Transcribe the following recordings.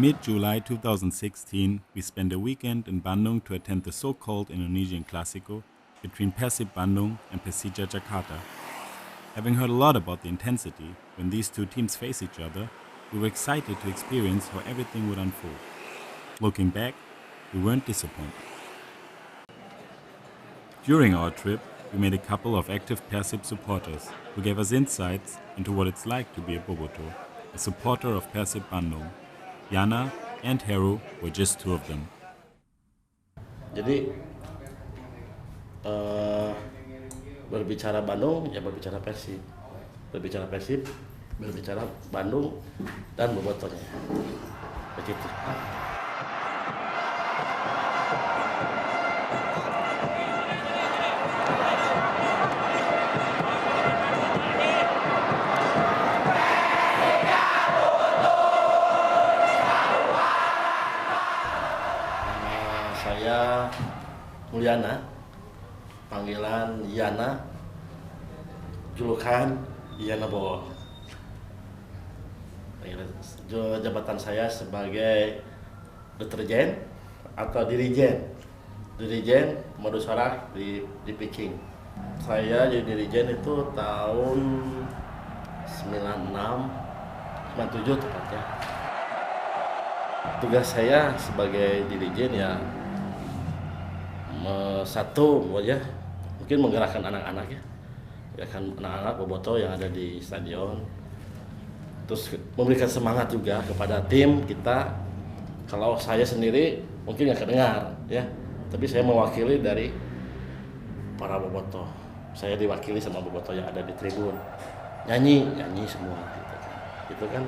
mid-July 2016, we spent a weekend in Bandung to attend the so-called Indonesian Clasico between Persib Bandung and Persija Jakarta. Having heard a lot about the intensity when these two teams face each other, we were excited to experience how everything would unfold. Looking back, we weren't disappointed. During our trip, we met a couple of active Persib supporters who gave us insights into what it's like to be a Boboto, a supporter of Persib Bandung. Yana and Heru were just two of them. Jadi berbicara Bandung ya berbicara Persib, berbicara Persib, berbicara Bandung dan bobotonya. Begitu. Saya Mulyana, panggilan Yana, julukan Yana Bowo. Jabatan saya sebagai deterjen atau dirijen Madu Sorak di Peking. Saya jadi dirijen itu tahun 96, 97 tepatnya. Tugas saya sebagai dirijen ya satu aja mungkin menggerakkan anak-anak ya kan anak-anak boboto yang ada di stadion, terus memberikan semangat juga kepada tim kita. Kalau saya sendiri mungkin nggak kedengar ya, tapi saya mewakili dari para boboto. Saya diwakili sama boboto yang ada di tribun, nyanyi semua gitu kan.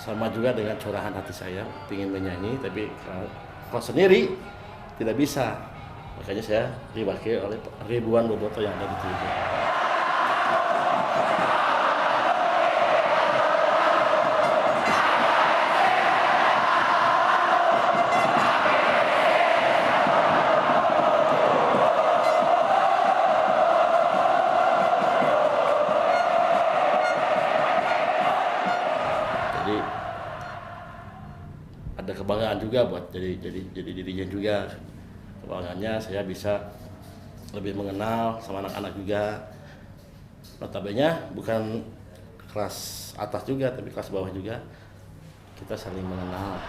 Sama juga dengan curahan hati saya, ingin menyanyi tapi kalau sendiri tidak bisa, makanya saya diwakili oleh ribuan boboto yang ada di tribun. Jadi ada kebanggaan juga buat jadi dirinya juga. Kebanggaannya saya bisa lebih mengenal sama anak-anak juga. Notabene bukan kelas atas juga, tapi kelas bawah juga. Kita saling mengenal.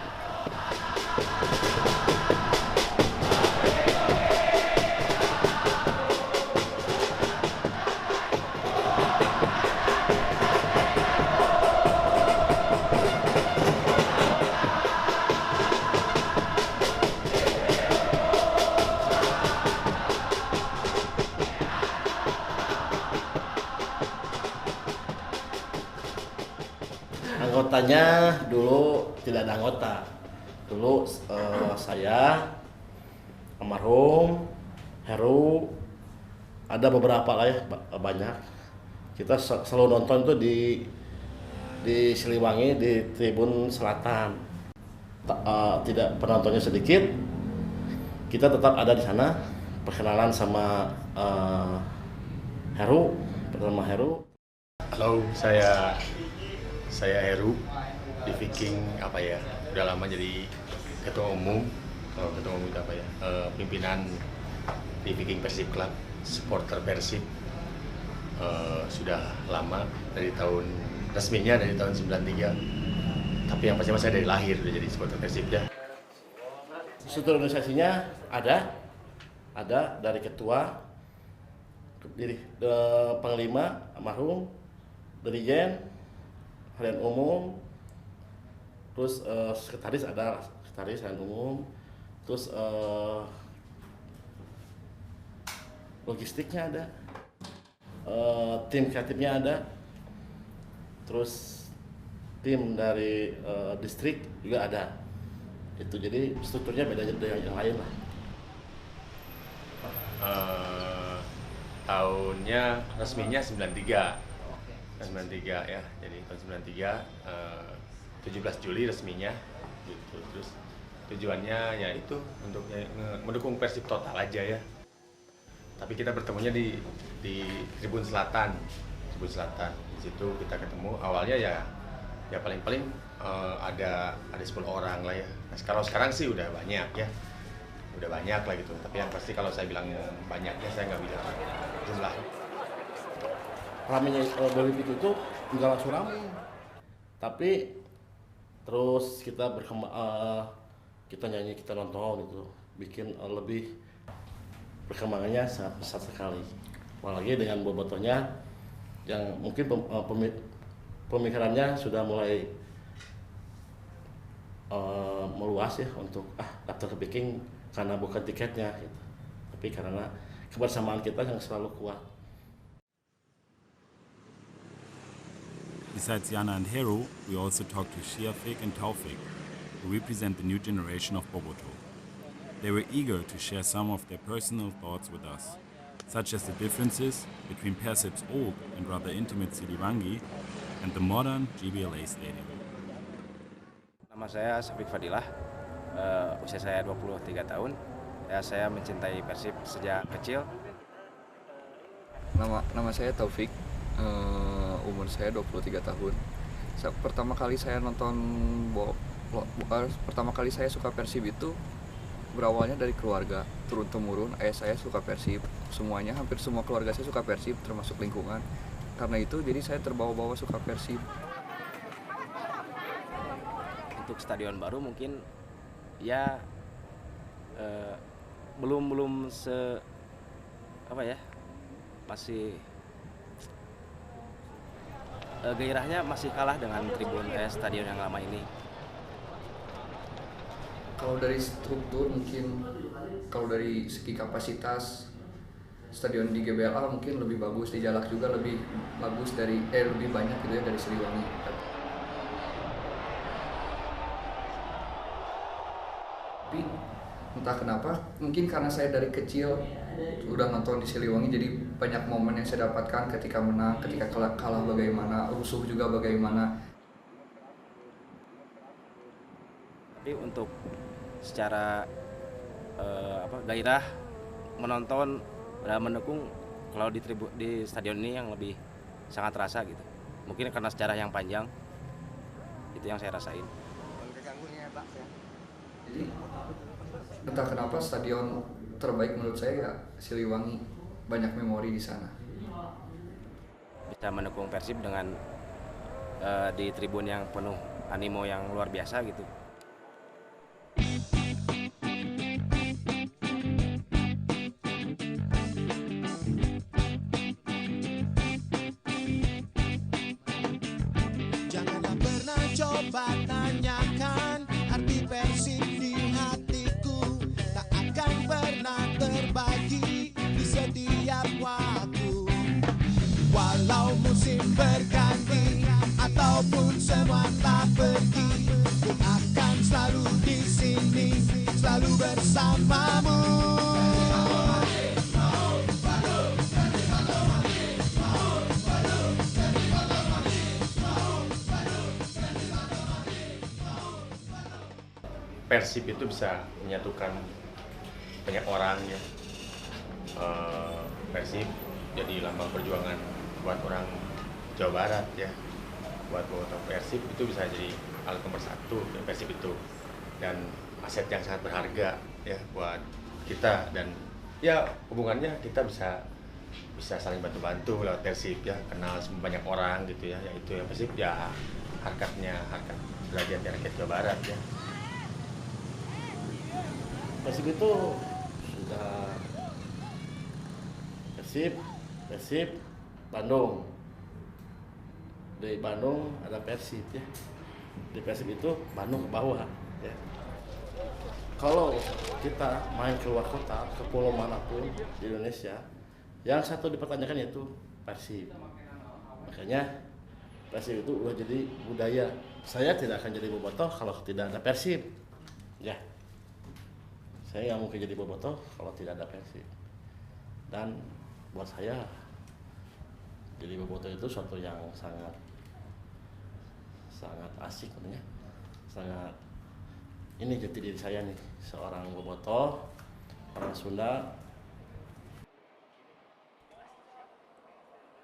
Anggotanya dulu tidak ada anggota. Dulu saya, almarhum, Heru, ada beberapa lah ya, banyak. Kita selalu nonton tuh di Siliwangi di Tribun Selatan. Tidak penontonnya sedikit. Kita tetap ada di sana. Perkenalan sama Heru, pertama Heru. Halo, saya Heru di Viking udah lama jadi ketua umum itu pimpinan di Viking Persib Club, supporter Persib sudah lama dari tahun resminya dari tahun 93, tapi yang pasti saya dari lahir udah jadi supporter Persib ya. Struktur organisasinya ada dari ketua, panglima almarhum, dirijen, harian umum, terus sekretaris harian umum, terus logistiknya ada, tim kreatifnya ada, terus tim dari distrik juga ada. Itu jadi strukturnya beda dari yang lain lah. Tahunnya resminya 93 ya, jadi tahun 93 17 Juli resminya gitu. Terus tujuannya ya itu untuk mendukung Persib total aja ya. Tapi kita bertemunya di Tribun Selatan. Di situ kita ketemu awalnya ya paling-paling ada 10 orang lah ya. Nah, kalau sekarang sih udah banyak ya, udah banyak lah gitu. Tapi yang pasti kalau saya bilang banyaknya saya nggak bilang jumlah. Ramenya Bollywood itu tuh nggak langsung rame, tapi terus kita berkembang, kita nyanyi, kita nonton gitu, bikin lebih perkembangannya sangat besar sekali. Apalagi dengan bobotohnya yang mungkin pemikirannya sudah mulai meluas ya untuk daftar ke Peking karena bukan tiketnya gitu, tapi karena kebersamaan kita yang selalu kuat. Besides Jana and Heru, we also talked to Shiafik and Taufik, who represent the new generation of Boboto. They were eager to share some of their personal thoughts with us, such as the differences between Persip's old and rather intimate Siliwangi and the modern GBLA Stadium. Nama saya Safik Fadilah, usia saya 23 tahun. Saya mencintai Persib sejak kecil. Nama saya Taufik, umur saya 23 tahun. Pertama kali saya suka Persib itu berawalnya dari keluarga, turun temurun. Ayah saya suka Persib, hampir semua keluarga saya suka Persib, termasuk lingkungan. Karena itu jadi saya terbawa-bawa suka Persib. Untuk stadion baru mungkin ya belum masih gairahnya masih kalah dengan tribun stadion yang lama ini. Kalau dari struktur mungkin, kalau dari segi kapasitas stadion di GBLA mungkin lebih bagus, di Jalak juga lebih bagus lebih banyak gitu ya dari Siliwangi. Tapi entah kenapa, mungkin karena saya dari kecil udah nonton di Siliwangi, jadi banyak momen yang saya dapatkan ketika menang, ketika kalah bagaimana, rusuh juga bagaimana. Tapi untuk secara gairah menonton dan mendukung, kalau di stadion ini yang lebih sangat terasa gitu. Mungkin karena sejarah yang panjang, itu yang saya rasain. Jadi entah kenapa stadion terbaik menurut saya ya Siliwangi, banyak memori di sana. Bisa mendukung Persib dengan di tribun yang penuh animo yang luar biasa gitu. Janganlah pernah coba tanyakan arti Persib di hatiku, tak akan pernah terbagi di setiap waktu. Walau musim berganti ataupun semua tak pergi, ku akan selalu di sini, selalu bersamamu. Persib itu bisa menyatukan banyak orang ya. Persib jadi lambang perjuangan buat orang Jawa Barat ya. Buat Persib itu bisa jadi alat nomor satu ya, Persib itu, dan aset yang sangat berharga ya buat kita, dan ya hubungannya kita bisa saling bantu-bantu lewat Persib ya, kenal banyak orang gitu ya. Yaitu ya Persib ya harkat derajat rakyat Jawa Barat ya. Persib itu sudah Persib Bandung. Di Bandung ada Persib ya. Di Persib itu Bandung ke bawah ya. Kalau kita main keluar kota, ke pulau manapun di Indonesia, yang satu dipertanyakan yaitu Persib. Makanya Persib itu udah jadi budaya. Saya tidak akan jadi bobotoh kalau tidak ada Persib. Ya. Saya nggak mungkin jadi bobotoh kalau tidak ada Persib. Dan buat saya jadi bobotoh itu suatu yang sangat asik namanya. Sangat ini jati diri saya nih, seorang bobotoh, orang Sunda.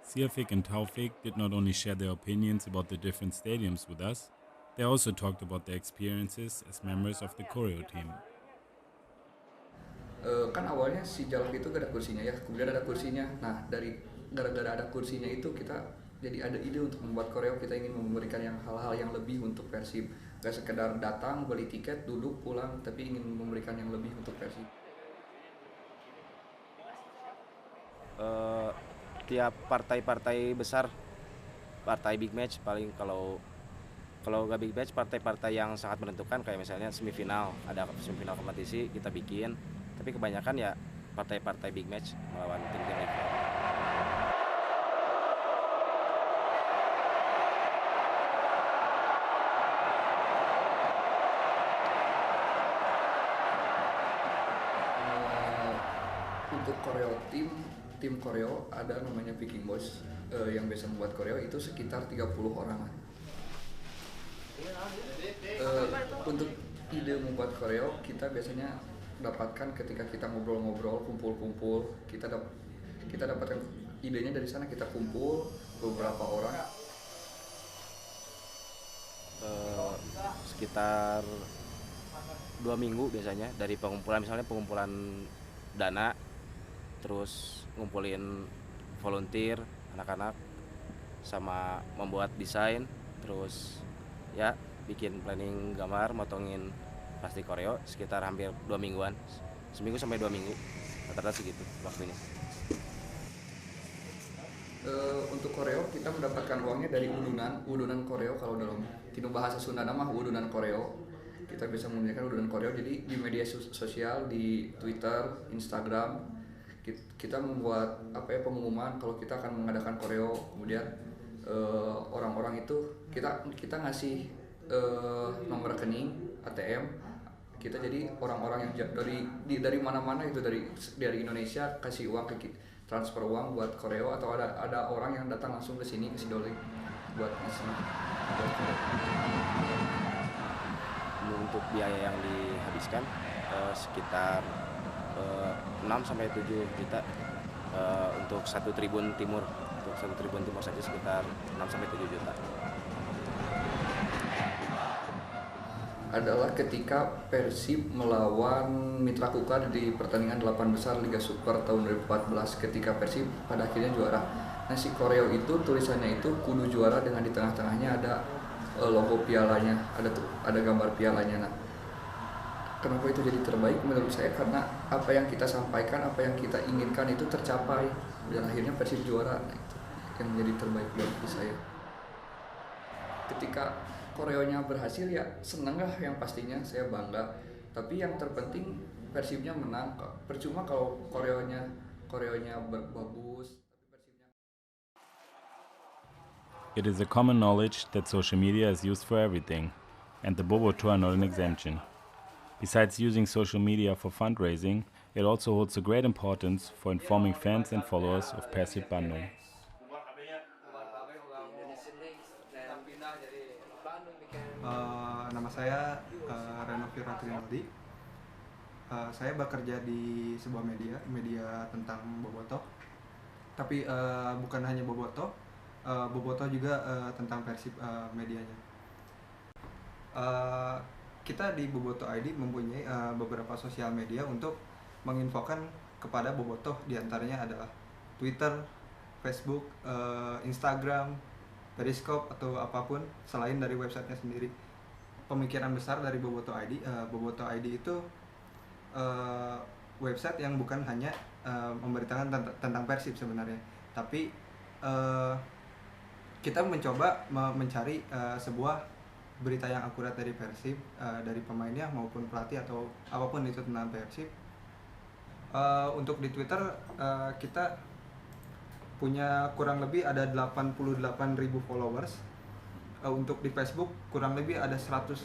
Siafik and Taufik did not only share their opinions about the different stadiums with us, They also talked about their experiences as members of the choreo team. Kan awalnya si Jalak itu gak ada kursinya ya, kemudian ada kursinya. Nah, dari gara-gara ada kursinya itu kita jadi ada ide untuk membuat koreo. Kita ingin memberikan hal-hal yang lebih untuk Persib, gak sekedar datang beli tiket duduk pulang, tapi ingin memberikan yang lebih untuk Persib. Tiap partai-partai besar, partai big match paling kalau gak big match, partai-partai yang sangat menentukan kayak misalnya semifinal, ada semifinal kompetisi kita bikin, tapi kebanyakan ya partai-partai big match melawan tim-tim rival. Untuk koreo tim koreo ada namanya Viking Boys, yang biasa membuat koreo itu sekitar 30 orangan. Untuk ide membuat koreo kita biasanya dapatkan ketika kita ngobrol-ngobrol, kumpul-kumpul, kita dapatkan idenya dari sana, kita kumpul beberapa orang. Sekitar 2 minggu biasanya dari pengumpulan, misalnya pengumpulan dana, terus ngumpulin volunteer anak-anak, sama membuat desain, terus ya bikin planning gambar, motongin plastik koreo sekitar hampir 2 mingguan, seminggu sampai 2 minggu rata-rata segitu waktunya. Untuk koreo kita mendapatkan uangnya dari udunan koreo. Kalau dalam tinu bahasa Sunda nama udunan koreo, kita bisa menggunakan udunan koreo. Jadi di media sosial, di Twitter, Instagram, kita membuat pengumuman kalau kita akan mengadakan koreo. Kemudian orang-orang itu kita ngasih nomor rekening ATM kita, jadi orang-orang yang dari mana-mana itu dari Indonesia kasih uang ke kita, transfer uang buat koreo, atau ada orang yang datang langsung ke sini, ke Sidolik buat ngasih buat koreo. Untuk biaya yang dihabiskan sekitar 6-7 juta untuk 1 Tribun Timur. Untuk 1 Tribun Timur saja sekitar 6-7 juta. Adalah ketika Persib melawan Mitra Kukar di pertandingan 8 besar Liga Super tahun 2014, ketika Persib pada akhirnya juara. Nah, si koreo itu tulisannya itu kudu juara dengan di tengah-tengahnya ada logo pialanya, ada gambar pialanya. Nah, kenapa itu jadi terbaik menurut saya? Karena apa yang kita sampaikan, apa yang kita inginkan itu tercapai dan akhirnya Persib juara. Nah, itu yang menjadi terbaik bagi saya. Ketika koreonya berhasil ya seneng lah, yang pastinya saya bangga. Tapi yang terpenting Persibnya menang. Percuma kalau koreonya bagus. It is a common knowledge that social media is used for everything, and the Boboto are not an exemption. Besides using social media for fundraising, it also holds a great importance for informing fans and followers of Persib Bandung. Nama saya Reno Firman Rinaldi. Saya bekerja di sebuah media tentang Boboto. Tapi bukan hanya Boboto, Boboto juga tentang Persib medianya. Kita di Boboto ID mempunyai beberapa sosial media untuk menginfokan kepada Boboto. Di antaranya adalah Twitter, Facebook, Instagram, Periscope, atau apapun selain dari websitenya sendiri. Pemikiran besar dari Boboto ID, Boboto ID itu website yang bukan hanya memberitakan tentang Persib sebenarnya, tapi kita mencoba mencari sebuah berita yang akurat dari Persib, dari pemainnya maupun pelatih atau apapun itu tentang Persib. Untuk di Twitter kita punya kurang lebih ada 88.000 followers. Untuk di Facebook kurang lebih ada 150.000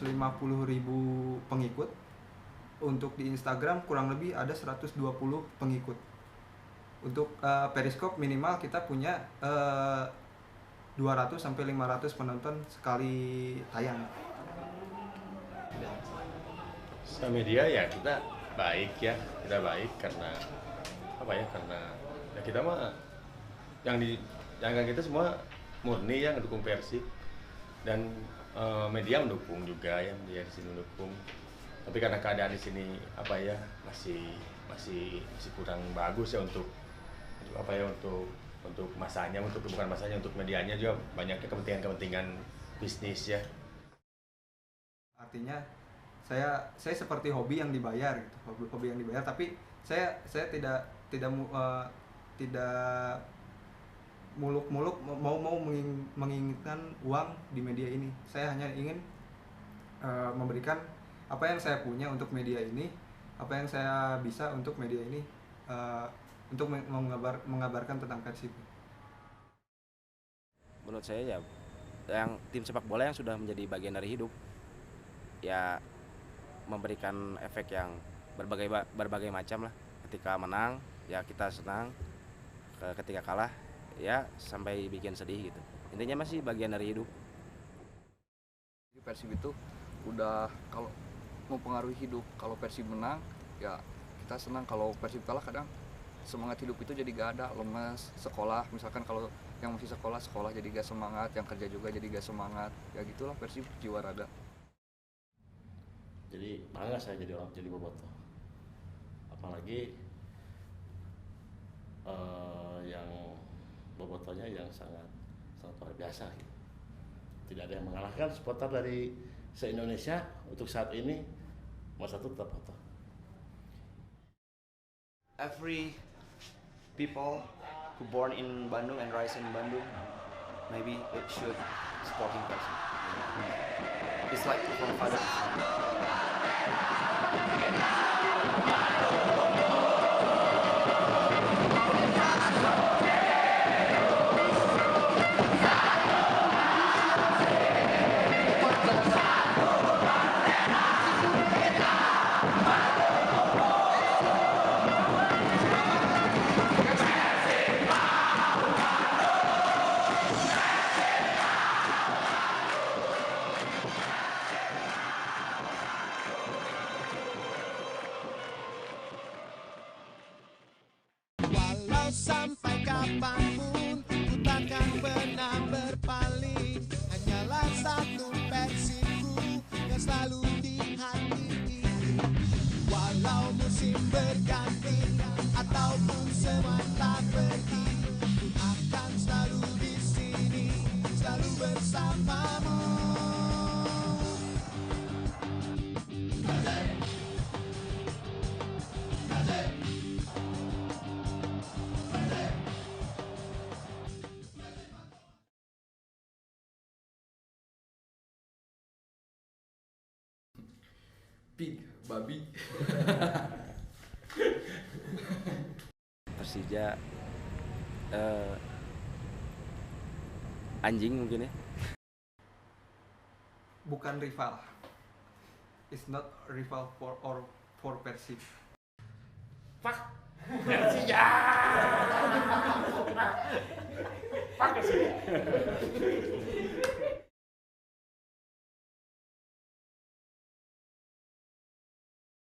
pengikut. Untuk di Instagram kurang lebih ada 120 pengikut. Untuk Periscope minimal kita punya 200 sampai 500 penonton sekali tayang. Sosial media ya kita baik karena apa ya, karena ya kita mah yang kita semua murni yang mendukung Persib, dan Media mendukung juga ya, media di sini mendukung. Tapi karena keadaan di sini apa ya masih kurang bagus ya untuk apa ya untuk masanya, bukan masanya, untuk medianya juga banyaknya kepentingan bisnis ya. Artinya saya seperti hobi yang dibayar gitu, hobi yang dibayar, tapi saya tidak muluk-muluk mau menginginkan uang di media ini. Saya hanya ingin memberikan apa yang saya punya untuk media ini, apa yang saya bisa untuk media ini, untuk mengabarkan tentang Persib. Menurut saya ya, yang tim sepak bola yang sudah menjadi bagian dari hidup, ya memberikan efek yang berbagai macam lah. Ketika menang ya kita senang, ketika kalah ya sampai bikin sedih gitu. Intinya masih bagian dari hidup. Persib itu udah kalau mempengaruhi hidup. Kalau Persib menang ya kita senang, kalau Persib kalah kadang semangat hidup itu jadi gak ada, lemes. Sekolah misalkan, kalau yang masih sekolah jadi gak semangat, yang kerja juga jadi gak semangat, ya gitulah Persib jiwa raga. Jadi bangga saya jadi bobotoh, apalagi yang bobotohnya yang sangat luar biasa gitu. Tidak ada yang mengalahkan supporter dari se-Indonesia untuk saat ini. Nomor 1 tetap Bobotoh. Every people who born in Bandung and rise in Bandung, maybe it should supporting person. It's like from father. Walau sampai kapanpun ku takkan pernah berpaling. Hanyalah satu Persibku yang selalu di hati ini. Walau musim berganti ataupun semua tak pergi, ku akan selalu di sini, selalu bersamamu. Pig, babi. Persija anjing mungkin ya. Bukan rival. It's not rival for Persib. Fuck Persija. Fuck Persija.